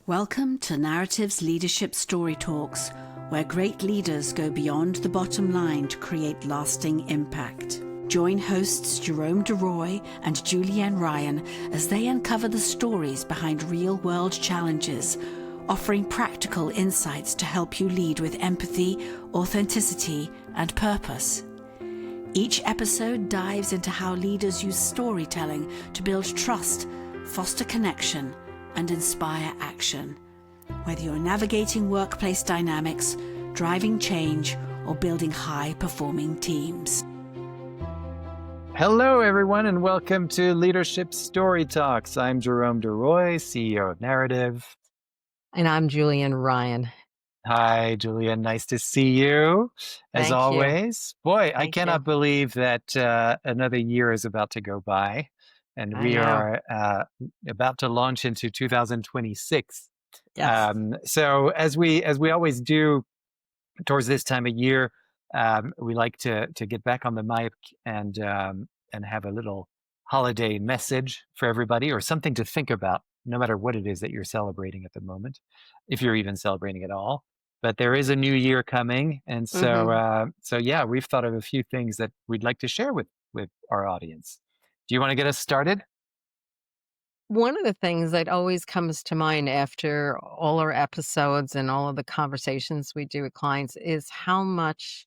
Welcome to Narrative's Leadership Story Talks, where great leaders go beyond the bottom line to create lasting impact. Join hosts Jerome Deroy and Julienne Ryan as they uncover the stories behind real-world challenges, offering practical insights to help you lead with empathy, authenticity, and purpose. Each episode dives into how leaders use storytelling to build trust, foster connection, and inspire action. Whether you're navigating workplace dynamics, driving change, or building high-performing teams. Hello, everyone, and welcome to Leadership Story Talks. I'm Jerome Deroy, CEO of Narrative. And I'm Julienne Ryan. Hi, Julienne. Nice to see you, as Thank always. Boy, I Thank cannot you. believe that another year is about to go by, and I we know. are about to launch into 2026. Yes. So, as we always do towards this time of year, we like to get back on the mic and have a little holiday message for everybody, or something to think about, no matter what it is that you're celebrating at the moment, if you're even celebrating at all. But there is a new year coming, and so yeah, we've thought of a few things that we'd like to share with our audience. Do you want to get us started? One of the things that always comes to mind after all our episodes and all of the conversations we do with clients is how much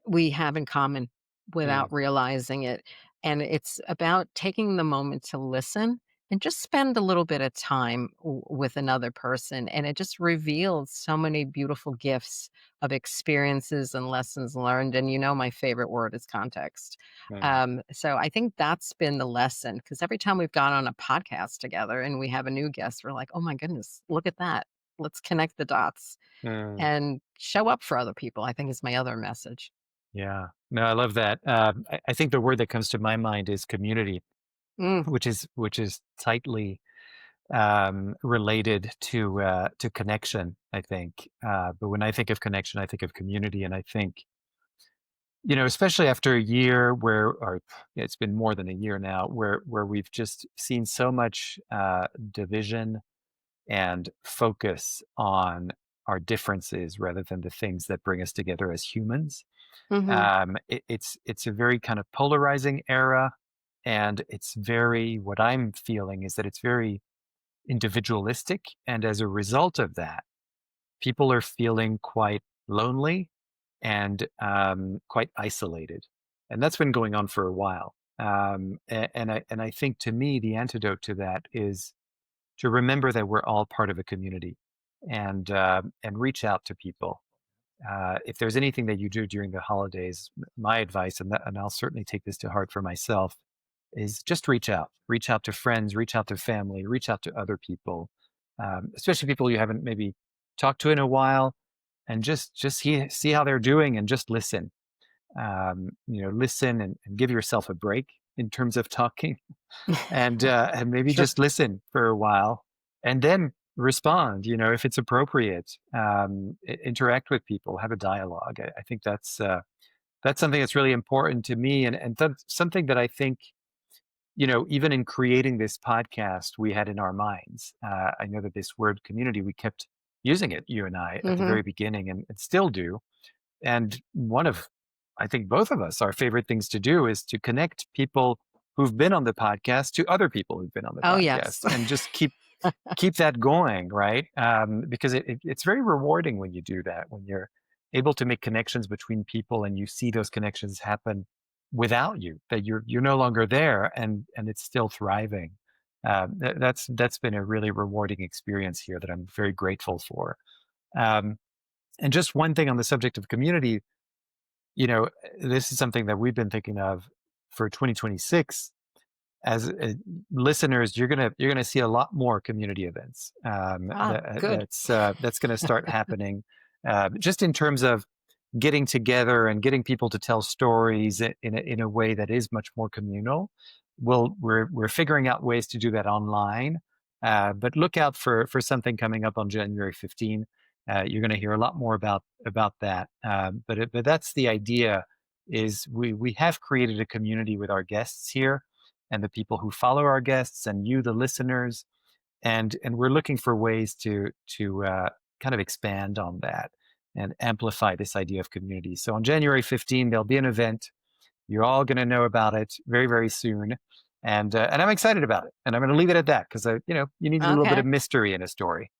we have in common Mm, without realizing it. And it's about taking the moment to listen and just spend a little bit of time with another person. And it just reveals so many beautiful gifts of experiences and lessons learned. And my favorite word is context. mm, So I think that's been the lesson, because every time we've gone on a podcast together and we have a new guest, we're like, oh my goodness, look at that. Let's connect the dots mm. and show up for other people, I think, is my other message. Yeah, no, I love that. I think the word that comes to my mind is community, Mm. which is tightly related to connection, I think. But when I think of connection, I think of community, and I think, especially after a year or it's been more than a year now, where we've just seen so much division and focus on our differences rather than the things that bring us together as humans. Mhm. It's a very kind of polarizing era, and it's very, what I'm feeling is that it's very individualistic, and as a result of that, people are feeling quite lonely and quite isolated, and that's been going on for a while. And I think, to me, the antidote to that is to remember that we're all part of a community, and reach out to people. If there's anything that you do during the holidays, my advice, and I'll certainly take this to heart for myself, is just reach out to friends, reach out to family, reach out to other people, especially people you haven't maybe talked to in a while, and just see how they're doing, and just listen. Listen, and give yourself a break in terms of talking, and maybe Sure. just listen for a while, and then respond. If it's appropriate, interact with people, have a dialogue. I think that's something that's really important to me, and that's something that I think, even in creating this podcast, we had in our minds. I know that this word community, we kept using it, you and I, at the Mhm. very beginning, and still do. And one of, I think, both of us, our favorite things to do is to connect people who've been on the podcast to other people who've been on the Oh, yes. podcast, and just keep that going, right? Because it's very rewarding when you do that, when you're able to make connections between people, and you see those connections happen without you, that you're no longer there, and it's still thriving. That's been a really rewarding experience here that I'm very grateful for. Um, and just one thing on the subject of community, you know, this is something that we've been thinking of for 2026. As listeners, you're gonna see a lot more community events. Ah, good. That's gonna start happening, just in terms of getting together and getting people to tell stories in a way that is much more communal. We're figuring out ways to do that online, but look out for something coming up on January 15. You're going to hear a lot more about that. But that's the idea. Is we have created a community with our guests here, and the people who follow our guests, and you, the listeners, and we're looking for ways to kind of expand on that and amplify this idea of community. So on January 15, there'll be an event. You're all going to know about it very, very soon. And I'm excited about it. And I'm going to leave it at that because, you need a little bit Okay. of mystery in a story.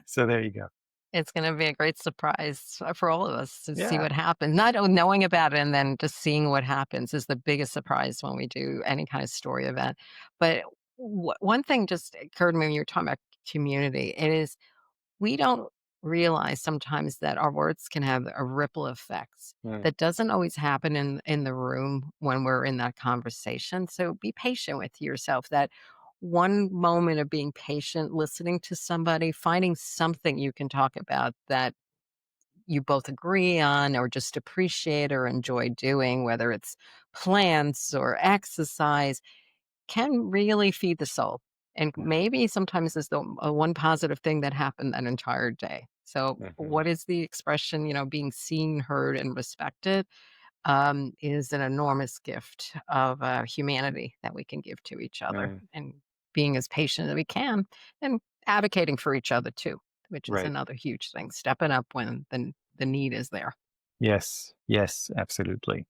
So there you go. It's gonna be a great surprise for all of us to see Yeah. what happens. Not knowing about it and then just seeing what happens is the biggest surprise when we do any kind of story event. But one thing just occurred to me when you were talking about community. It is we don't realize sometimes that our words can have a ripple effects Mm, that doesn't always happen in the room when we're in that conversation. So be patient with yourself. That one moment of being patient, listening to somebody, finding something you can talk about that you both agree on or just appreciate or enjoy doing, whether it's plants or exercise, can really feed the soul. And yeah. maybe sometimes is the one positive thing that happened that entire day. So, Mhm. what is the expression, being seen, heard, and respected is an enormous gift of humanity that we can give to each other Mm, and being as patient as we can and advocating for each other too, which is right. another huge thing. Stepping up when the need is there. Yes. Yes. Absolutely.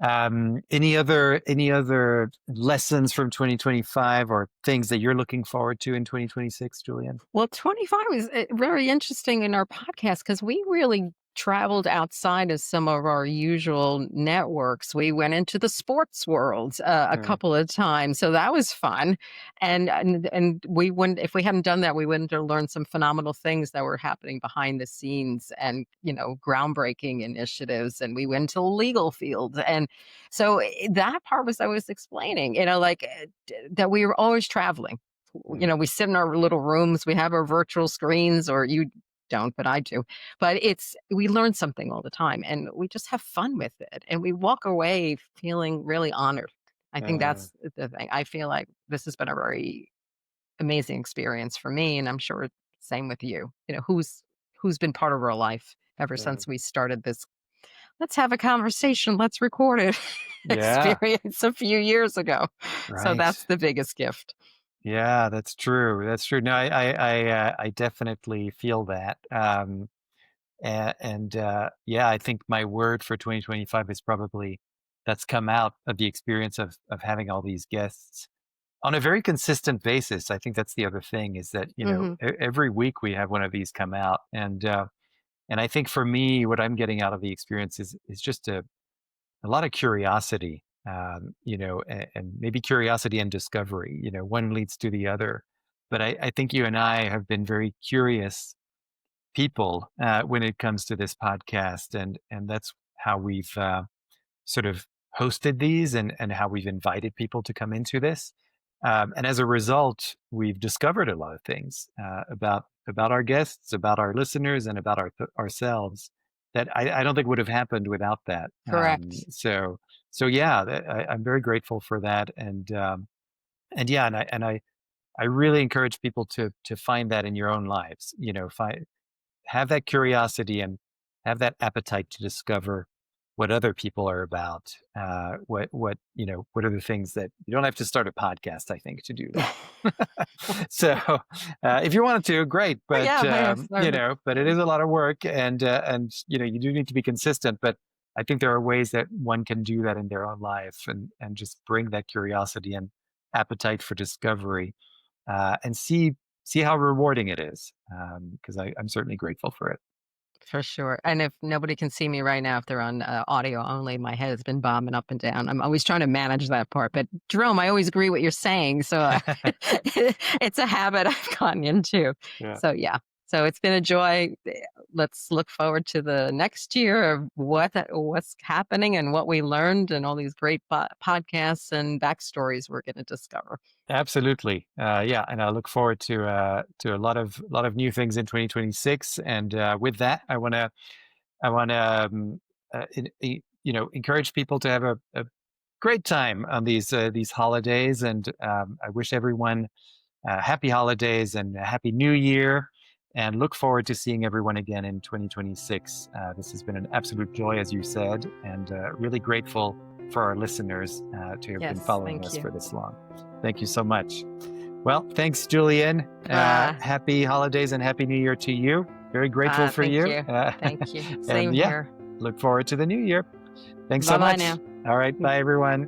Any other lessons from 2025 or things that you're looking forward to in 2026, Julian? Well, 25 is very interesting in our podcast because we really traveled outside of some of our usual networks. We went into the sports world a Mm, couple of times, so that was fun. And we wouldn't if we hadn't done that, we wouldn't have learned some phenomenal things that were happening behind the scenes and groundbreaking initiatives. And we went to the legal field, and so that part was I was explaining, that we were always traveling. mm, We sit in our little rooms, we have our virtual screens, or you don't, but I do. But we learn something all the time and we just have fun with it. And we walk away feeling really honored. I think mm, that's the thing. I feel like this has been a very amazing experience for me. And I'm sure same with you. Who's been part of our life ever mm. since we started this let's have a conversation, let's record it Yeah. experience a few years ago. So Right. that's the biggest gift. Yeah, that's true. That's true. No, I definitely feel that. And yeah, I think my word for 2025 is probably that's come out of the experience of having all these guests on a very consistent basis. I think that's the other thing is that, Hmm. every week we have one of these come out. And I think for me, what I'm getting out of the experience is just a lot of curiosity, and maybe curiosity and discovery. One leads to the other. But I think you and I have been very curious people when it comes to this podcast, and that's how we've sort of hosted these and how we've invited people to come into this. And as a result, we've discovered a lot of things about our guests, about our listeners, and about ourselves that I don't think would have happened without that. Correct. So yeah, I'm very grateful for that, and yeah, and I really encourage people to find that in your own lives. Have that curiosity and have that appetite to discover what other people are about. What are the things that you don't have to start a podcast, I think, to do that. So, if you wanted to, great, but Yeah, yes, but it is a lot of work, and you do need to be consistent. But I think there are ways that one can do that in their own life, and just bring that curiosity and appetite for discovery, and see how rewarding it is, because I'm certainly grateful for it. for sure. And if nobody can see me right now, if they're on audio only, my head has been bobbing up and down. I'm always trying to manage that part. But Jerome, I always agree what you're saying. So it's a habit I've gotten into. Yeah, So yeah. So it's been a joy. Let's look forward to the next year of what's happening and what we learned and all these great podcasts and backstories we're going to discover. absolutely. Yeah, and I look forward to a lot of new things in 2026. And with that, I want to encourage people to have a great time on these holidays, and I wish everyone happy holidays and a happy new year, and look forward to seeing everyone again in 2026. This has been an absolute joy, as you said, and really grateful for our listeners to have been Yes. following Thank us you. for this long. Thank you so much. Well, thanks, Julienne. Ah, Happy holidays and Happy New Year to you. Very grateful for thank you. you. Thank you. And Same here. look forward to the new year. Thanks so Bye-bye much. now. All right. Bye, everyone.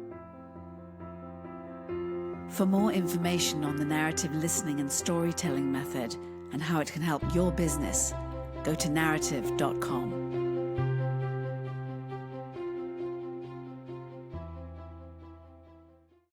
For more information on the narrative listening and storytelling method and how it can help your business, go to narrative.com.